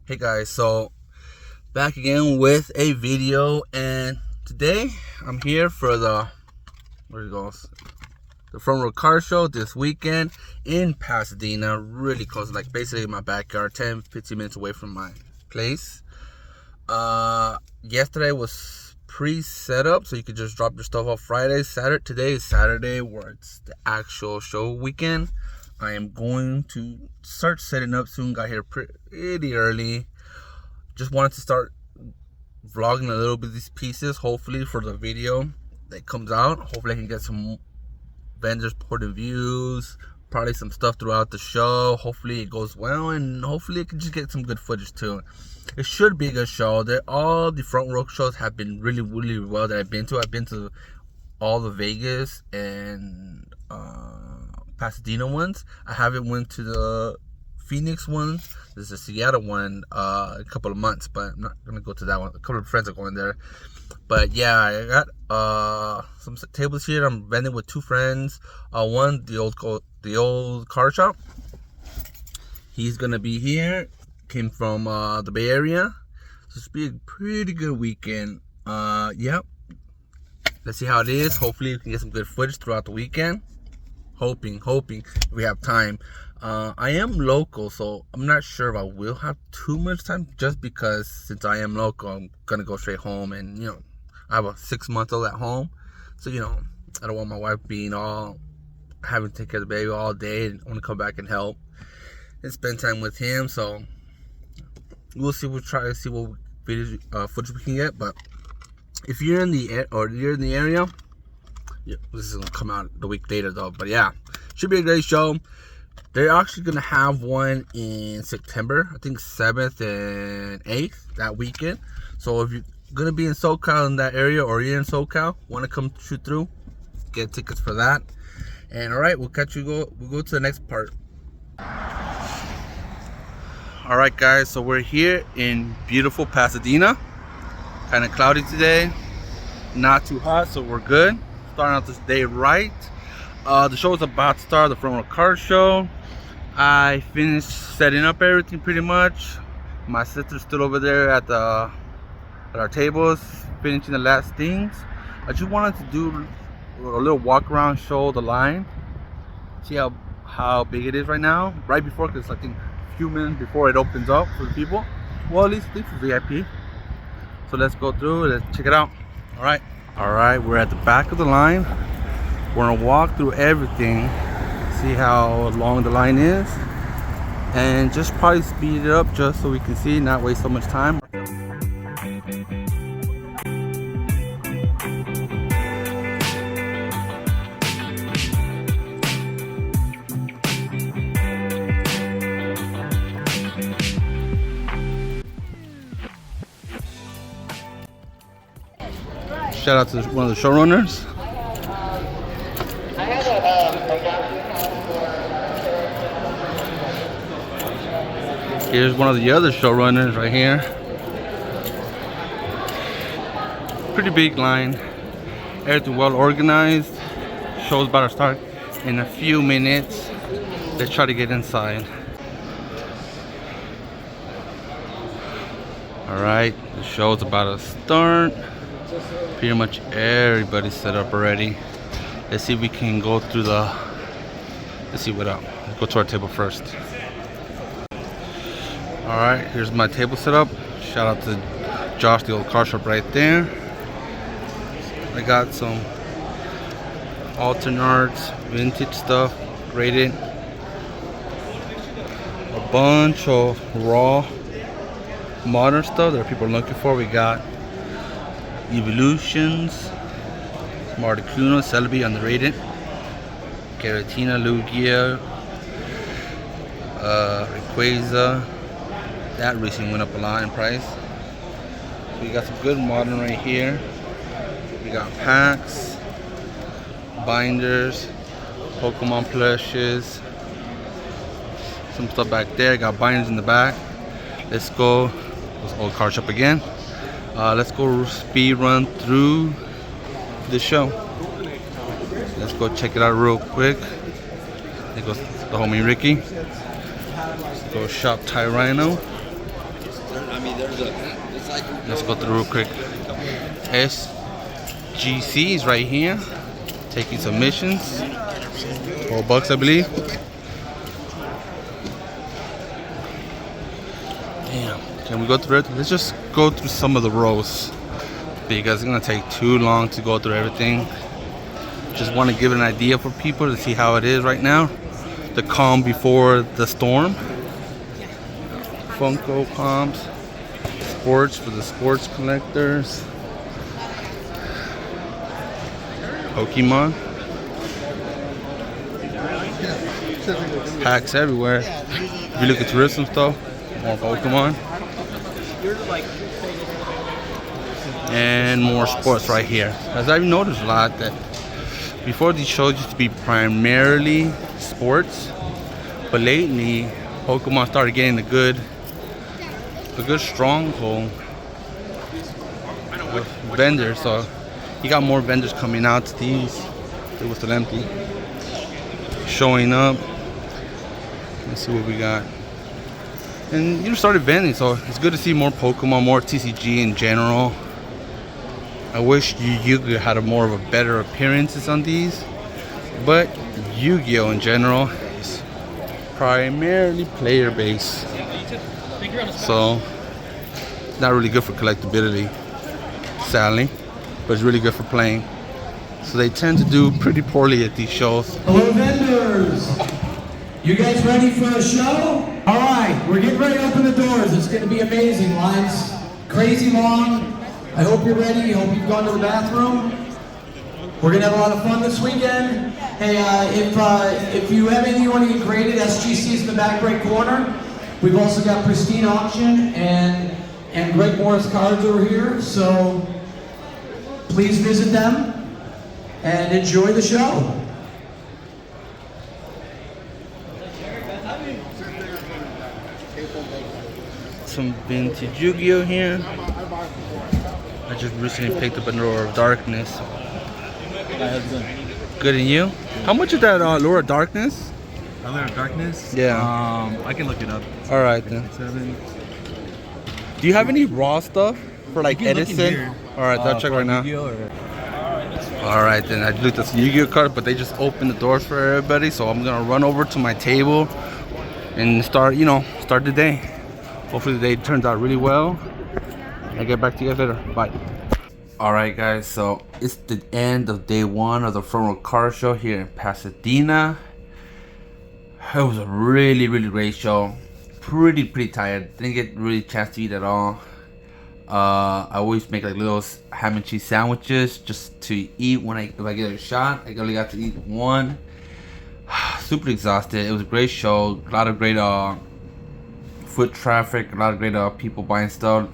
Hey guys, so back again with a video, and today I'm here for the front row car show this weekend in Pasadena, really close, like basically my backyard, 10-15 minutes away from my place. Yesterday was pre-set up, so you could just drop your stuff off Friday, Saturday. Today is Saturday, where it's the actual show weekend. I am going to start setting up soon. Got here pretty early. Just wanted to start vlogging a little bit of these pieces, hopefully for the video that comes out. Hopefully I can get some vendors point of views, probably some stuff throughout the show. Hopefully it goes well, and hopefully I can just get some good footage too. It should be a good show. All the front row shows have been really well that I've been to. I've been to all the Vegas and Pasadena ones. I haven't went to the Phoenix one. There's a Seattle one a couple of months, but I'm not gonna go to that one. A couple of friends are going there. But yeah, I got some tables here. I'm vending with two friends. One, the old car shop. He's gonna be here. Came from the Bay Area. So it's be a pretty good weekend. Yep. Let's see how it is. Hopefully we can get some good footage throughout the weekend. Hoping we have time. I am local, so I'm not sure if I will have too much time, just because since I am local, I'm gonna go straight home, and I have a 6-month-old at home, so I don't want my wife being all having to take care of the baby all day, and I want to come back and help and spend time with him. So we'll see. We'll try to see what video footage we can get. But if you're in the area, yeah, this is gonna come out the week later though. But yeah, should be a great show. They're actually gonna have one in September, I think 7th and 8th that weekend. So if you're gonna be in SoCal in that area, or you're in SoCal, want to come shoot through, get tickets for that. And all right, we'll catch you. We'll go to the next part. All right, guys. So we're here in beautiful Pasadena. Kind of cloudy today, not too hot, so we're good. Starting out this day right. The show is about to start, the front row car show. I finished setting up everything pretty much. My sister's still over there at our tables, finishing the last things. I just wanted to do a little walk around, show the line, see how big it is right now. Right before, because I think a few minutes before it opens up for the people. Well, at least for VIP. So let's go through, let's check it out. All right, we're at the back of the line. We're gonna walk through everything, see how long the line is, and just probably speed it up just so we can see, not waste so much time. Shout out to one of the showrunners. Here's one of the other showrunners right here. Pretty big line. Everything well organized. Show's about to start in a few minutes. Let's try to get inside. Alright, the show's about to start. Pretty much everybody's set up already. Let's see if we can go through let's see what up. Let's go to our table first. Alright, here's my table set up. Shout out to Josh, the old car shop right there. I got some alternate arts, vintage stuff, graded. A bunch of raw modern stuff that people are looking for. We got Evolutions, Marticuno, Celebi, underrated. Caratina, Lugia, Rayquaza. That recently went up a lot in price. We got some good modern right here. We got packs, binders, Pokemon plushes, some stuff back there. Got binders in the back. Let's go. This old car shop again. Let's go speed run through the show. Let's go check it out real quick. There goes the homie Ricky. Let's go shop Tyrano. Let's go through real quick. SGC is right here, taking submissions. $4, I believe. Damn, can we go through it? Let's just go through some of the rows because it's gonna take too long to go through everything. Just want to give it an idea for people to see how it is right now. The calm before the storm. Funko Pops. Sports for the sports collectors. Pokemon. Packs everywhere. If you look at tourism stuff, more Pokemon. And more sports right here. As I've noticed a lot that before these shows used to be primarily sports, but lately Pokemon started getting a good stronghold with vendors. So you got more vendors coming out to these. It was still empty. Showing up. Let's see what we got. And you started vending, so it's good to see more Pokemon, more TCG in general. I wish Yu-Gi-Oh had more of a better appearances on these, but Yu-Gi-Oh in general is primarily player base, so not really good for collectability, sadly, but it's really good for playing. So they tend to do pretty poorly at these shows. Hello vendors! You guys ready for a show? Alright, we're getting ready to open the doors. It's going to be amazing. Lines crazy long. I hope you're ready. I hope you've gone to the bathroom. We're going to have a lot of fun this weekend. Hey, if you have anything you want to get graded, SGC is in the back right corner. We've also got Pristine Auction and Greg Morris cards over here. So please visit them and enjoy the show. Some vintage Yu-Gi-Oh here. I just recently picked up a Lure of Darkness. Good, and you? How much is that Lure of Darkness? Lure of Darkness? Yeah. I can look it up. All right then. Do you have any raw stuff for like Edison? All right, I'll check right now. All right then. I looked at some Yu-Gi-Oh cards, but they just opened the doors for everybody, so I'm gonna run over to my table and start the day. Hopefully the day turns out really well. I'll get back to you guys later. Bye. Alright guys, so it's the end of day one of the Front Row Car Show here in Pasadena. It was a really great show. Pretty tired. Didn't get really a chance to eat at all. I always make like little ham and cheese sandwiches just to eat if I get a shot. I only got to eat one. Super exhausted. It was a great show. A lot of great foot traffic, a lot of great people buying stuff,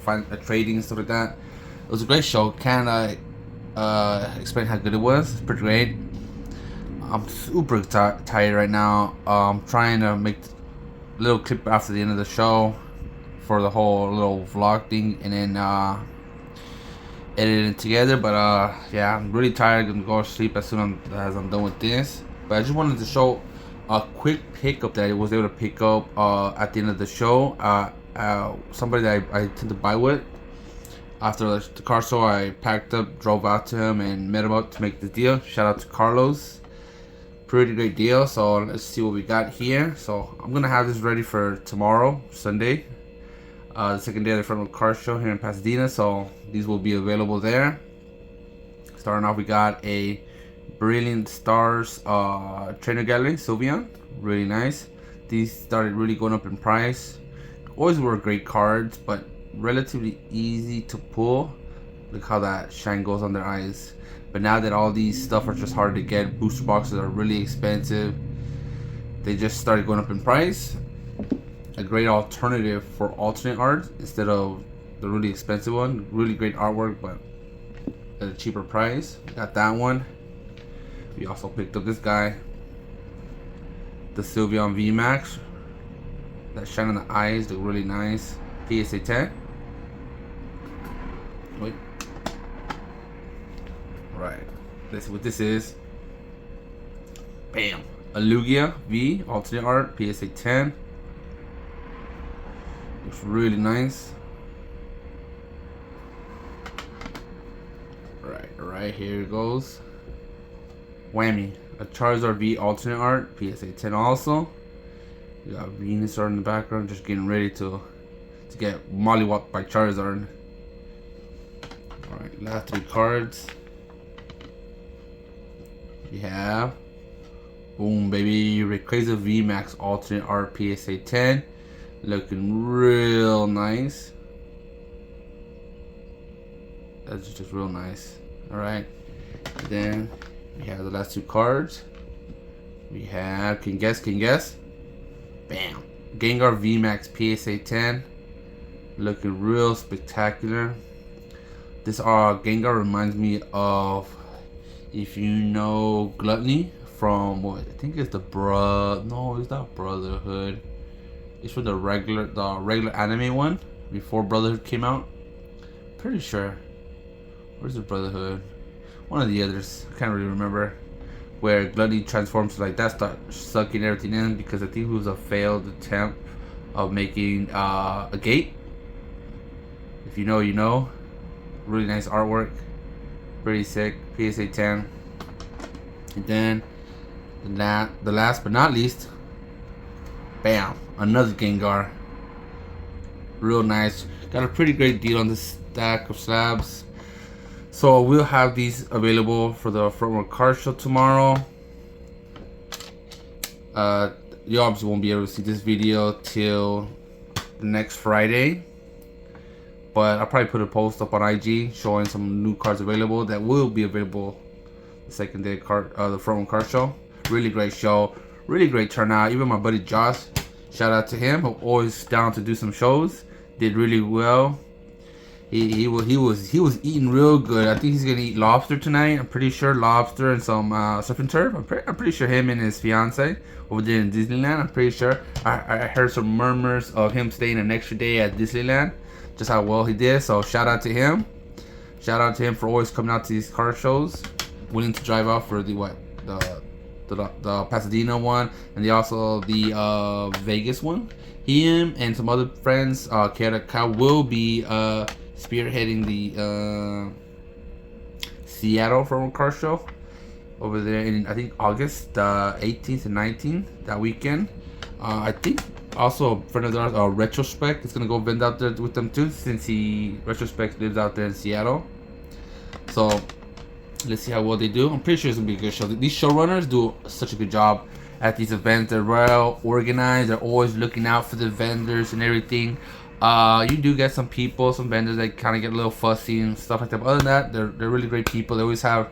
trading and stuff like that. It was a great show. Can't explain how good it was. It's pretty great. I'm super tired right now. I'm trying to make a little clip after the end of the show for the whole little vlog thing, and then edit it together. But yeah, I'm really tired. I'm gonna go to sleep as soon as I'm done with this. But I just wanted to show a quick pickup that I was able to pick up at the end of the show. Somebody that I tend to buy with. After the car show, I packed up, drove out to him, and met him up to make the deal. Shout out to Carlos. Pretty great deal. So let's see what we got here. So I'm gonna have this ready for tomorrow, Sunday, the second day of the Front Row Car Show here in Pasadena. So these will be available there. Starting off, we got a Brilliant Stars trainer gallery Sylveon, really nice. These started really going up in price. Always were great cards, but relatively easy to pull. Look how that shine goes on their eyes. But now that all these stuff are just hard to get, booster boxes are really expensive, they just started going up in price. A great alternative for alternate art instead of the really expensive one. Really great artwork, but at a cheaper price. Got that one. We also picked up this guy, the Sylveon VMAX. That shine on the eyes look really nice. PSA 10. Wait. Right. Let's see what this is. Bam. A Lugia V alternate art. PSA 10. Looks really nice. Alright, here it goes. Whammy. A Charizard V alternate art. PSA 10 also. You got Venusaur in the background, just getting ready to get mollywopped by Charizard. Alright, last 3 cards. We have, boom baby, Rayquaza VMAX alternate art PSA 10. Looking real nice. That's just real nice. Alright. Then we have the last 2 cards. We have, can guess? Bam. Gengar VMAX PSA 10. Looking real spectacular. This Gengar reminds me of, if you know Gluttony from what I think it's no, it's not Brotherhood. It's from the regular anime one before Brotherhood came out. Pretty sure. Where's the Brotherhood? One of the others. I can't really remember. Where Gluttony transforms like that, start sucking everything in because I think it was a failed attempt of making a gate. If you know, you know. Really nice artwork. Pretty sick. PSA 10. And then the last but not least, bam, another Gengar. Real nice. Got a pretty great deal on this stack of slabs. So we'll have these available for the front row card show tomorrow. You obviously won't be able to see this video till the next Friday. But I'll probably put a post up on IG showing some new cards available that will be available the second day the front row card show. Really great show, really great turnout. Even my buddy Josh, shout out to him, who always down to do some shows. Did really well. He was eating real good. I think he's gonna eat lobster tonight. I'm pretty sure lobster and some surf and turf. I'm pretty sure him and his fiance over there in Disneyland. I'm pretty sure. I heard some murmurs of him staying an extra day at Disneyland. Just how well he did. So shout out to him. Shout out to him for always coming out to these car shows. Willing to drive out for the Pasadena one and the Vegas one. Him and some other friends, Kyle will be spearheading the Seattle front row car show over there in I think August 18th and 19th that weekend. I think also a friend of ours, Retrospect, is gonna go vend out there with them too, since Retrospect lives out there in Seattle. So let's see how well they do. I'm pretty sure it's gonna be a good show. These showrunners do such a good job at these events. They're well organized. They're always looking out for the vendors and everything. You do get some vendors that kind of get a little fussy and stuff like that. But other than that, they're really great people. They always have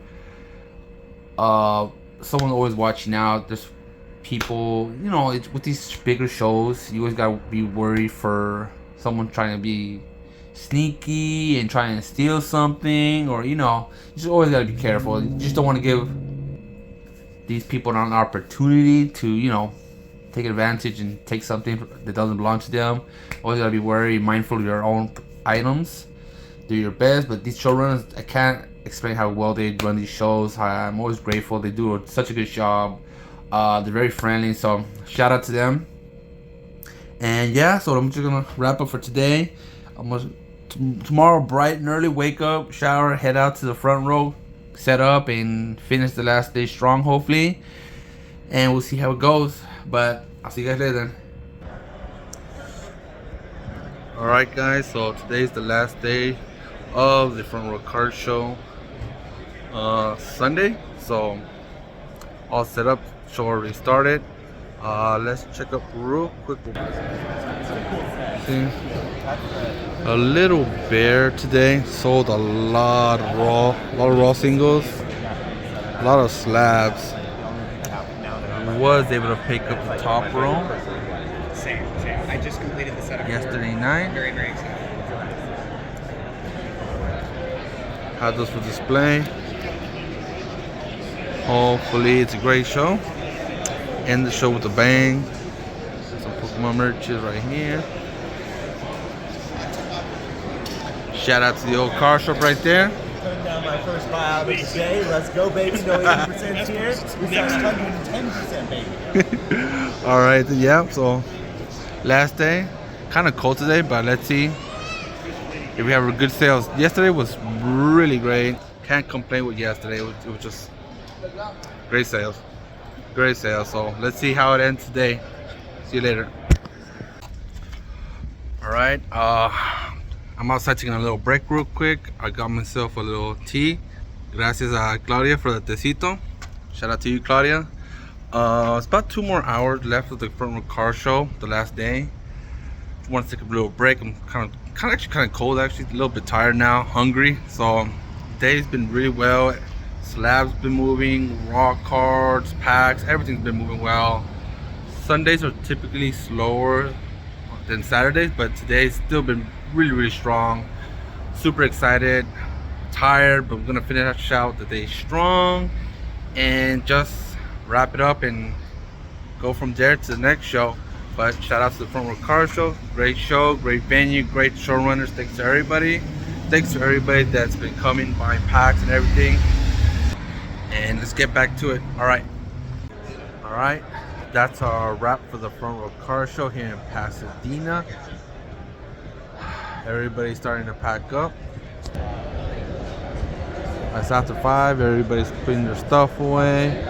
someone always watching out. There's people, you know, with these bigger shows, you always gotta be worried for someone trying to be sneaky and trying to steal something, or you know, you just always gotta be careful. You just don't want to give these people an opportunity to, you know, take advantage and take something that doesn't belong to them. Always gotta be worried, mindful of your own items. Do your best. But these showrunners, I can't explain how well they run these shows. I'm always grateful. They do such a good job. They're very friendly, so shout out to them. And yeah, so I'm just gonna wrap up for today. I'm gonna tomorrow bright and early, wake up, shower, head out to the front row, set up and finish the last day strong, hopefully. And we'll see how it goes. But I'll see you guys later then. Alright guys, so today's the last day of the front row card show. Sunday, so all set up, show already started. Let's check up real quick. See, a little bear today sold a lot of raw singles, a lot of slabs. Was able to pick up the top row. Same. I just completed the setup yesterday night. Very excited. Had those for display. Hopefully it's a great show. End the show with a bang. Some Pokemon merches right here. Shout out to the old car shop right there. Putting down my first buyout of the day. Let's go, baby. No 80% here. We start 110%, baby. All right, yeah. So last day, kind of cold today, but let's see if we have a good sales. Yesterday was really great. Can't complain with yesterday. It was just great sales. Great sales. So let's see how it ends today. See you later. Alright, I'm outside taking a little break real quick. I got myself a little tea. Gracias a Claudia for the tecito. Shout out to you, Claudia. It's about 2 more hours left of the front row car show, the last day. Just want to take a little break. I'm kind of cold actually, a little bit tired now, hungry. So day's been really well. Slabs been moving, raw cards, packs, everything's been moving well. Sundays are typically slower than Saturdays, but today's still been really strong. Super excited, tired, but we're gonna finish out the day strong and just wrap it up and go from there to the next show. But shout out to the front row car show. Great show, great venue, great showrunners. Thanks to everybody. Thanks to everybody that's been coming, buying packs and everything. And let's get back to it. All right, that's our wrap for the front row car show here in Pasadena. Everybody's starting to pack up. It's after 5. Everybody's putting their stuff away.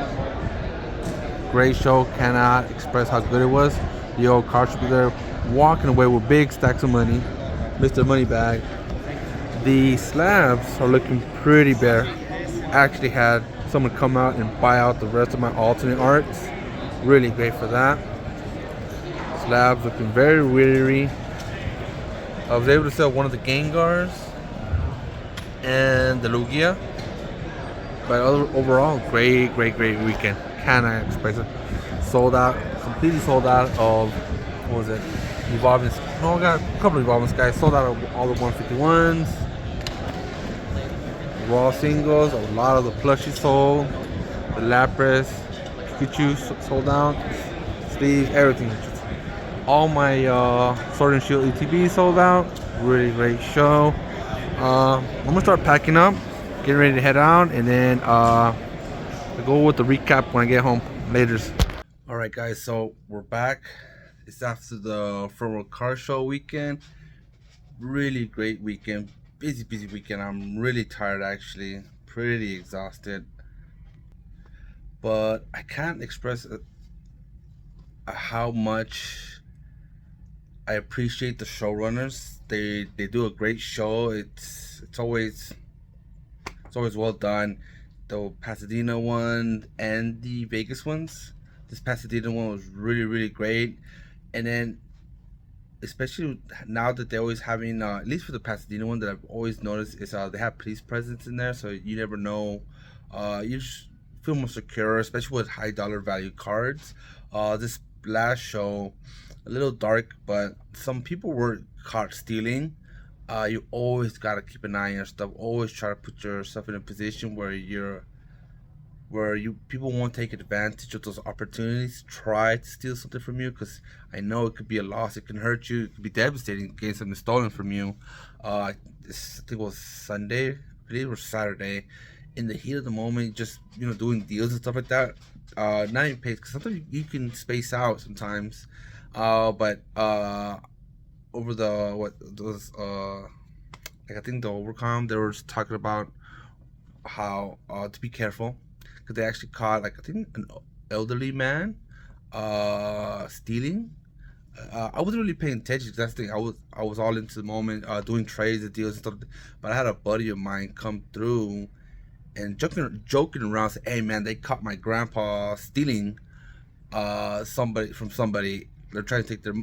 Great show. Cannot express how good it was. The old car show there, walking away with big stacks of money. Mr. Money Bag. The slabs are looking pretty bare. Actually had someone come out and buy out the rest of my alternate arts. Really great for that. Slabs looking very weary. I was able to sell one of the Gengars and the Lugia. But overall, great weekend. Cannot express it. Sold out, completely sold out of, what was it? Evolving. No, I got a couple of Evolving Skies. Sold out of all the 151s. Raw singles, a lot of the plushies sold. The Lapras, Pikachu sold out. Sleeves, everything. All my Sword and Shield ETB sold out. Really great show. I'm gonna start packing up, getting ready to head out, and then I'll go with the recap when I get home. Laters. All right, guys. So we're back. It's after the front row car show weekend. Really great weekend. Busy weekend. I'm really tired actually. Pretty exhausted. But I can't express how much I appreciate the showrunners. They do a great show. It's always well done. The Pasadena one and the Vegas ones. This Pasadena one was really great. And then especially now that they're always having at least for the Pasadena one that I've always noticed is they have police presence in there, so you never know. You just feel more secure, especially with high dollar value cards. This last show, a little dark, but some people were caught stealing. You always gotta keep an eye on your stuff. Always try to put yourself in a position where people won't take advantage of those opportunities. Try to steal something from you, because I know it could be a loss. It can hurt you. It could be devastating getting something stolen from you. I think it was Sunday, I believe, or Saturday. In the heat of the moment, just doing deals and stuff like that. Not even paid, because sometimes you can space out sometimes. But over the like I think the Overcom, they were just talking about how to be careful, because they actually caught I think an elderly man stealing. I wasn't really paying attention, because that's the thing. I was all into the moment, doing trades and deals and stuff. But I had a buddy of mine come through and joking around, say, "Hey man, they caught my grandpa stealing somebody. They're trying to take their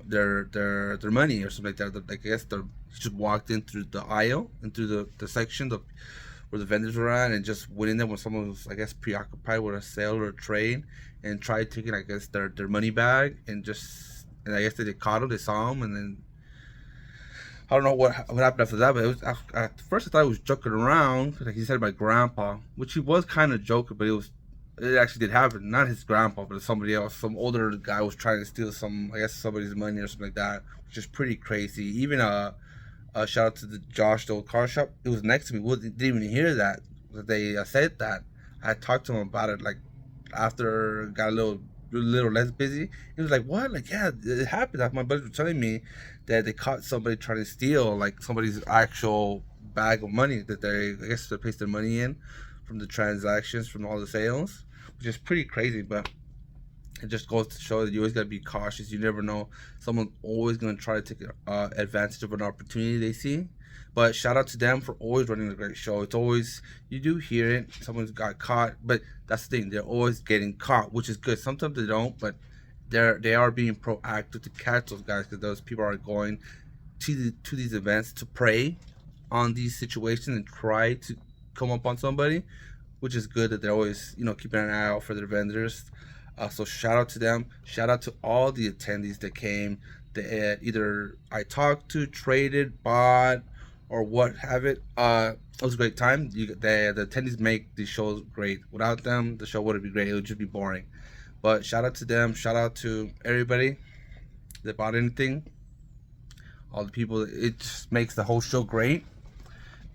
money or something like that." I guess he just walked in through the aisle, into the section where the vendors were at, and just went in there when someone was, I guess, preoccupied with a sale or a trade, and tried taking, I guess, their money bag, and I guess they caught him. They saw him, and then I don't know what happened after that. But it was, at first I thought he was joking around, like he said, my grandpa, which he was kind of joking, but it actually did happen. Not his grandpa, but somebody else. Some older guy was trying to steal somebody's money or something like that, which is pretty crazy. Even shout out to the Josh, the old car shop. It was next to me. Didn't even hear that they said that. I talked to him about it after it got a little less busy. He was like, "What?" Like, yeah, it happened. My buddies were telling me that they caught somebody trying to steal somebody's actual bag of money that I guess they place their money in from the transactions from all the sales, which is pretty crazy. But it just goes to show that you always gotta be cautious. You never know. Someone's always gonna try to take advantage of an opportunity they see. But shout out to them for always running a great show. It's always, you do hear it, someone's got caught, but that's the thing. They're always getting caught, which is good. Sometimes they don't, but they are being proactive to catch those guys, because those people are going to these events to prey on these situations and try to come up on somebody, which is good that they're always, you know, keeping an eye out for their vendors. So shout out to them. Shout out to all the attendees that came, that either I talked to, traded, bought, or what have it. It was a great time. The attendees make these shows great. Without them, the show wouldn't be great. It would just be boring. But shout out to them. Shout out to everybody that bought anything. All the people. It just makes the whole show great.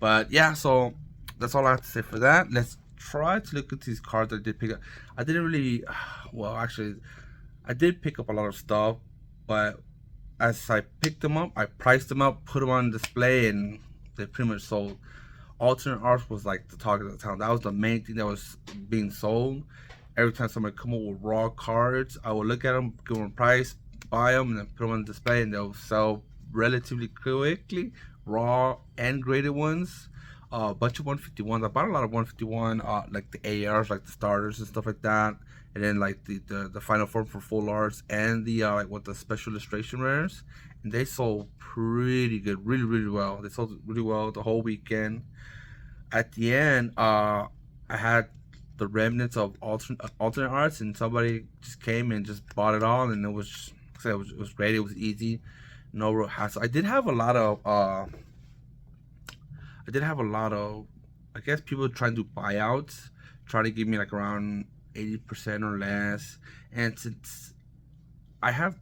But yeah, so that's all I have to say for that. Let's try to look at these cards I did pick up. I didn't really, well, actually, I did pick up a lot of stuff, but as I picked them up, I priced them up, put them on display, and they pretty much sold. Alternate art was like the talk of the town. That was the main thing that was being sold. Every time somebody come up with raw cards, I would look at them, give them a price, buy them, and then put them on display, and they'll sell relatively quickly. Raw and graded ones. A bunch of 151s. I bought a lot of 151, like the ARs, like the starters and stuff like that, and then like the final form for full arts, and the like what the special illustration rares, and they sold pretty good, really well. They sold really well the whole weekend. At the end, I had the remnants of alternate arts, and somebody just came and just bought it all, and it was, it was great. It was easy, no real hassle. I did have a lot of I guess people trying to do buyouts, trying to give me like around 80% or less. And since I have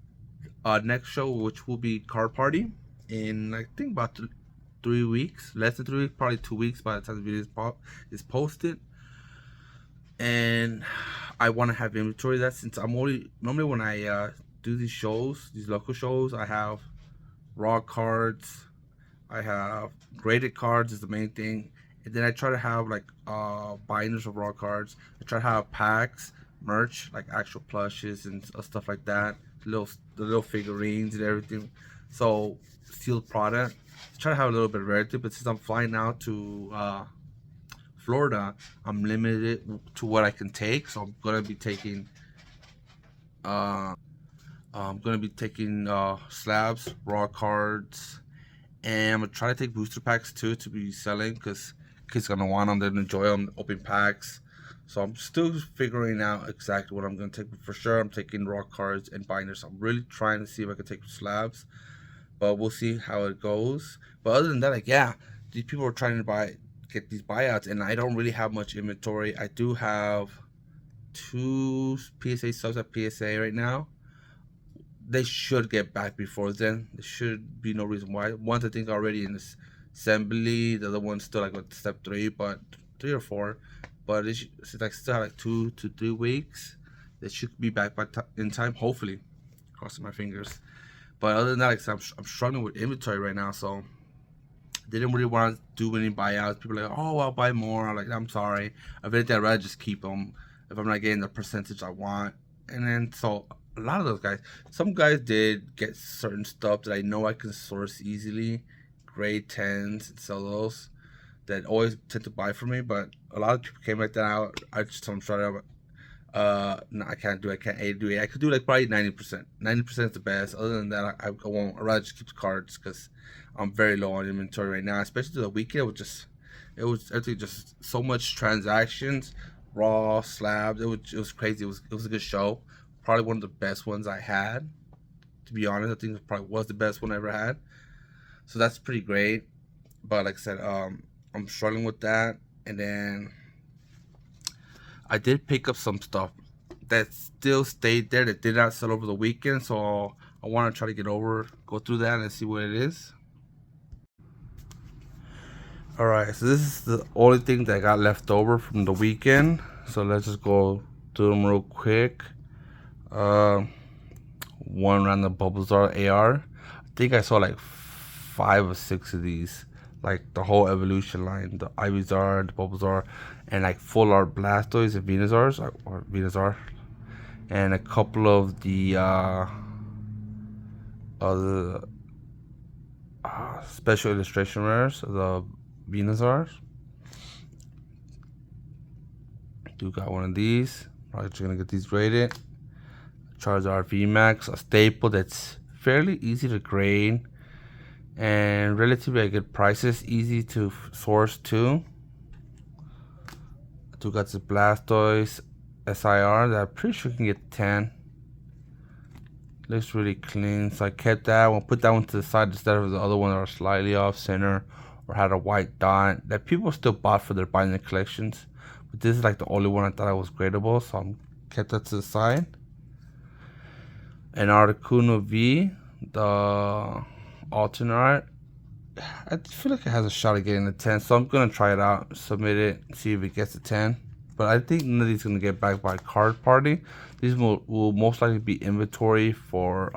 next show, which will be Card Party in I think about 3 weeks, less than 3 weeks, probably 2 weeks by the time the video is posted. And I want to have inventory of that, since I'm normally when I do these shows, these local shows, I have raw cards, I have graded cards is the main thing, and then I try to have like binders of raw cards. I try to have packs, merch, like actual plushes and stuff like that, the little figurines and everything. So sealed product. I try to have a little bit of rarity, but since I'm flying out to Florida, I'm limited to what I can take. So I'm gonna be taking slabs, raw cards, and I'm gonna try to take booster packs too to be selling, because kids gonna want them, they're gonna enjoy them, open packs. So I'm still figuring out exactly what I'm gonna take, but for sure I'm taking raw cards and binders. I'm really trying to see if I can take slabs, but we'll see how it goes. But other than that, like, yeah, these people are trying to get these buyouts, and I don't really have much inventory. I do have 2 PSA subs at PSA right now. They should get back before then. There should be no reason why. One's I think already in this assembly. The other one's still like at step 3, but 3 or 4. But it's like still like 2 to 3 weeks. They should be back in time. Hopefully, crossing my fingers. But other than that, like, I'm struggling with inventory right now, so I didn't really want to do any buyouts. People are like, oh, I'll buy more. I'm like, I'm sorry. I'd rather just keep them if I'm not getting the percentage I want. And then so a lot of those guys, some guys did get certain stuff that I know I can source easily, grade 10s and sell those, that always tend to buy from me. But a lot of people came like that out. I just told them straight up, no, I can't do it. I can't do it. I could do like probably 90%. 90% is the best. Other than that, I won't. I'd rather just keep the cards, because I'm very low on inventory right now. Especially the weekend, it was everything, just so much transactions, raw slabs. It was crazy. It was a good show. Probably one of the best ones I had, to be honest. I think it probably was the best one I ever had. So that's pretty great. But like I said, I'm struggling with that. And then I did pick up some stuff that still stayed there, that did not sell over the weekend. So I want to try to go through that and see what it is. Alright, so this is the only thing that got left over from the weekend. So let's just go through them real quick. One random Bulbasaur AR. I think I saw like 5 or 6 of these. like the whole evolution line, the Ivysaur, the Bulbasaur, and like full art Blastoise and Venusaurs, or Venusaur, and a couple of the special illustration rares, the Venusaurs. Do got one of these. Probably just gonna get these graded. Charizard VMAX, a staple that's fairly easy to grade and relatively at good prices, easy to source too. I do got this Blastoise SIR that I'm pretty sure you can get 10. Looks really clean, so I kept that one, put that one to the side instead of the other one that was slightly off center or had a white dot that people still bought for their buying collections. But this is like the only one I thought was gradable, so I kept that to the side. And Articuno V, the alternate art, I feel like it has a shot at getting a 10, so I'm gonna try it out, submit it, see if it gets a 10. But I think none of these gonna get back by Card Party. These will most likely be inventory for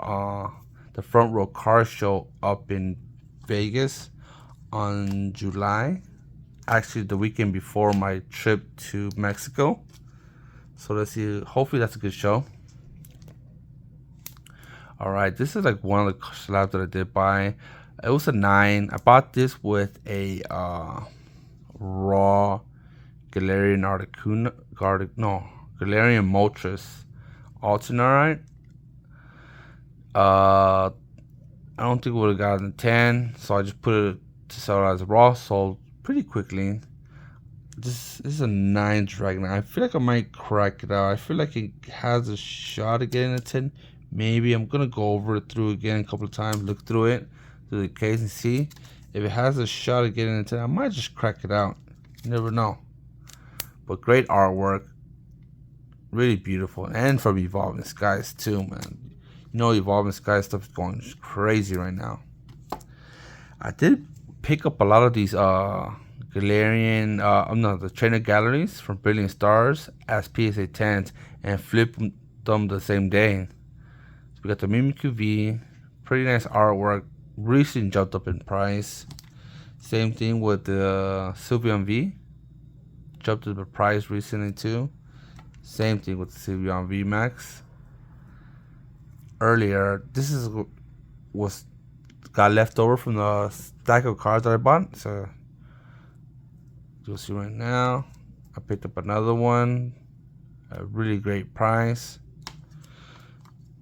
the Front Row Car Show up in Vegas on July. Actually, the weekend before my trip to Mexico. So let's see. Hopefully, that's a good show. All right, this is like one of the slabs that I did buy. It was a 9. I bought this with a raw Galarian Galarian Moltres alternate. I don't think we would have gotten a 10, so I just put it to sell as raw. Sold pretty quickly. This is a 9 Dragonite. I feel like I might crack it out. I feel like it has a shot at getting a 10. Maybe I'm gonna go over it through again a couple of times, look through it, through the case, and see if it has a shot at getting a 10. I might just crack it out. You never know. But great artwork, really beautiful, and from Evolving Skies too, man. You know, Evolving Skies stuff is going crazy right now. I did pick up a lot of these Galarian, the trainer galleries from Brilliant Stars as PSA 10s and flip them the same day. So we got the Mimikyu V, pretty nice artwork, recently jumped up in price. Same thing with the Sylveon V, jumped up in price recently too. Same thing with the Sylveon V Max. Earlier, this got left over from the stack of cards that I bought, so you'll see right now. I picked up another one, a really great price.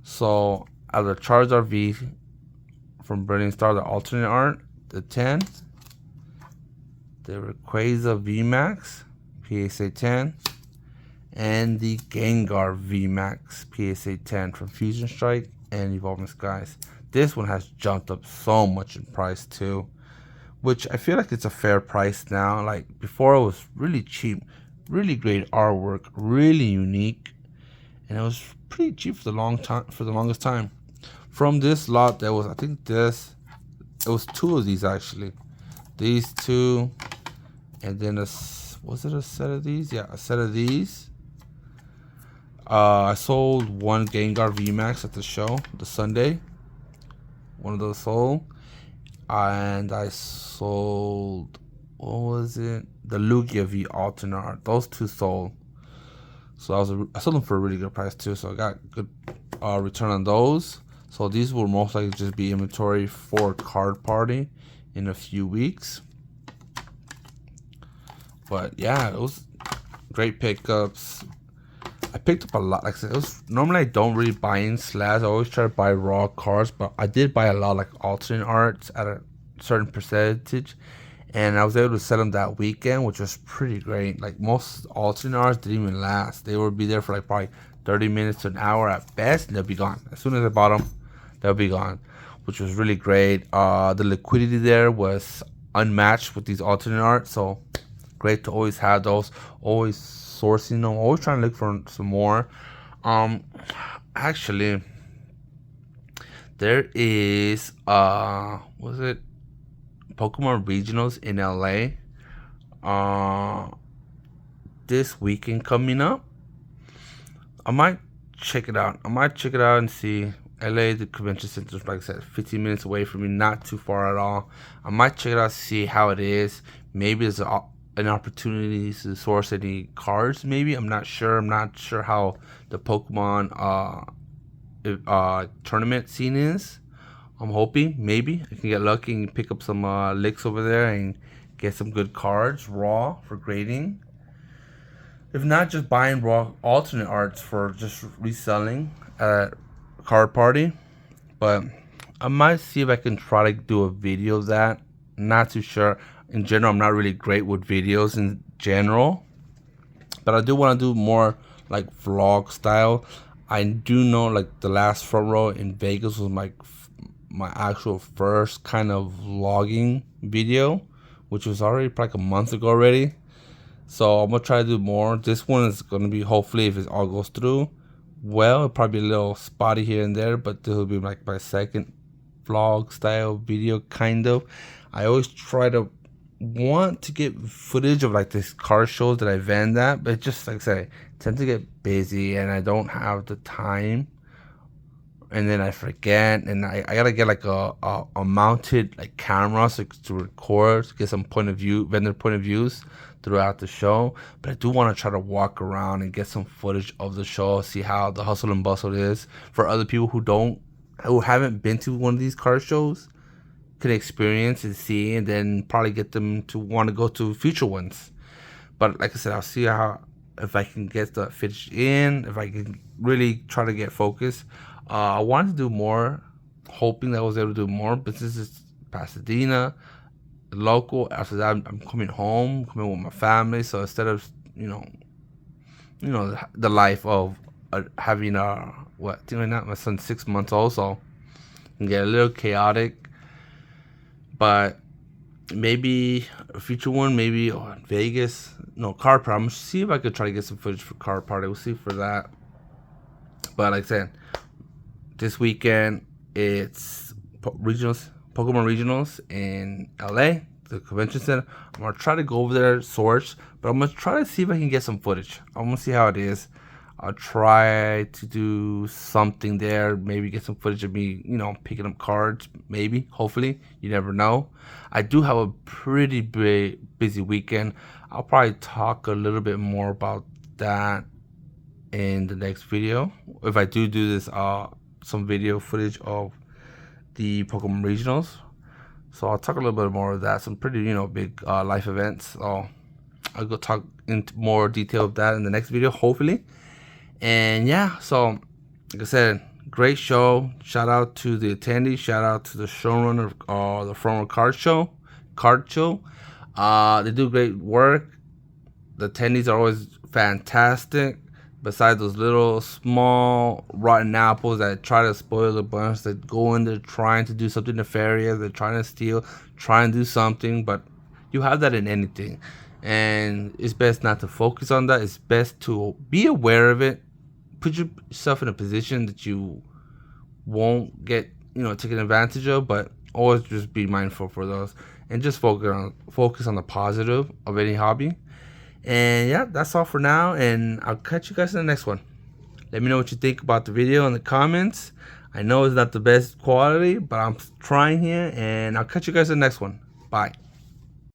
So out of the Charizard V from Brilliant Star, the alternate art, the 10, the Rayquaza VMAX PSA 10, and the Gengar VMAX PSA 10 from Fusion Strike and Evolving Skies. This one has jumped up so much in price too, which I feel like it's a fair price now. Like before, it was really cheap, really great artwork, really unique, and it was pretty cheap for the longest time. From this lot, there was, I think it was 2 of these actually. These 2, and then was it a set of these? Yeah, a set of these. I sold one Gengar VMAX at the show, the Sunday. One of those sold. And I sold, what was it? The Lugia V alternate art. Those 2 sold. So I sold them for a really good price too. So I got good return on those. So these will most likely just be inventory for Card Party in a few weeks. But yeah, it was great pickups. I picked up a lot. Like I said, normally I don't really buy in slabs. I always try to buy raw cards, but I did buy a lot like alternate arts at a certain percentage, and I was able to sell them that weekend, which was pretty great. Like most alternate arts didn't even last. They would be there for like probably 30 minutes to an hour at best, and they'll be gone. As soon as I bought them, they'll be gone, which was really great. The liquidity there was unmatched with these alternate arts, so great to always have those. Always sourcing them, always trying to look for some more. Actually, there is was it Pokemon Regionals in LA this weekend coming up. I might check it out and see LA, the convention center is, like I said, 15 minutes away from me, not too far at all. I might check it out, see how it is. Maybe there's an opportunity to source any cards. Maybe I'm not sure. I'm not sure how the Pokemon tournament scene is. I'm hoping maybe I can get lucky and pick up some licks over there and get some good cards raw for grading. If not, just buying raw alternate arts for just reselling at a card party. But I might see if I can try to do a video of that. Not too sure. In general, I'm not really great with videos in general, but I do want to do more like vlog style. I do know like the last front row in Vegas was my actual first kind of vlogging video, which was already like a month ago already. So I'm gonna try to do more. This one is gonna be, hopefully, if it all goes through well, it'll probably be a little spotty here and there, but this will be like my second vlog style video kind of. I always try to want to get footage of like these car shows that I vend at, but just like I say, tend to get busy and I don't have the time, and then I forget, and I gotta get like a mounted like camera so to record, to get some point of view, vendor point of views throughout the show. But I do want to try to walk around and get some footage of the show, see how the hustle and bustle is for other people who haven't been to one of these car shows, could experience and see, and then probably get them to want to go to future ones. But like I said, I'll see if I can get the footage in, if I can really try to get focused. I wanted to do more, hoping that I was able to do more, but this is Pasadena, local. After that, I'm coming home, coming with my family. So instead of the life of having my son's 6 months old, so it can get a little chaotic. But maybe a future one, maybe Vegas, car party. I'm gonna see if I could try to get some footage for car party. We'll see for that. But like I said, this weekend it's Pokemon regionals in LA, the convention center. I'm gonna try to go over there, source, but I'm gonna try to see if I can get some footage. I'm gonna see how it is. I'll try to do something there, maybe get some footage of me, picking up cards, maybe, hopefully. You never know. I do have a pretty busy weekend. I'll probably talk a little bit more about that in the next video. If I do this, some video footage of the Pokemon regionals. So I'll talk a little bit more of that. Some pretty, big life events. So I'll go talk into more detail of that in the next video, hopefully. And yeah, so like I said, great show. Shout out to the attendees. Shout out to the showrunner of the Front Row Card Show. They do great work. The attendees are always fantastic. Besides those little small rotten apples that try to spoil the bunch, that go in there trying to do something nefarious, they're trying to steal, try and do something, but you have that in anything. And it's best not to focus on that. It's best to be aware of it. Put yourself in a position that you won't get, taken advantage of, but always just be mindful for those. And just focus on the positive of any hobby. And yeah, that's all for now. And I'll catch you guys in the next one. Let me know what you think about the video in the comments. I know it's not the best quality, but I'm trying here. And I'll catch you guys in the next one. Bye.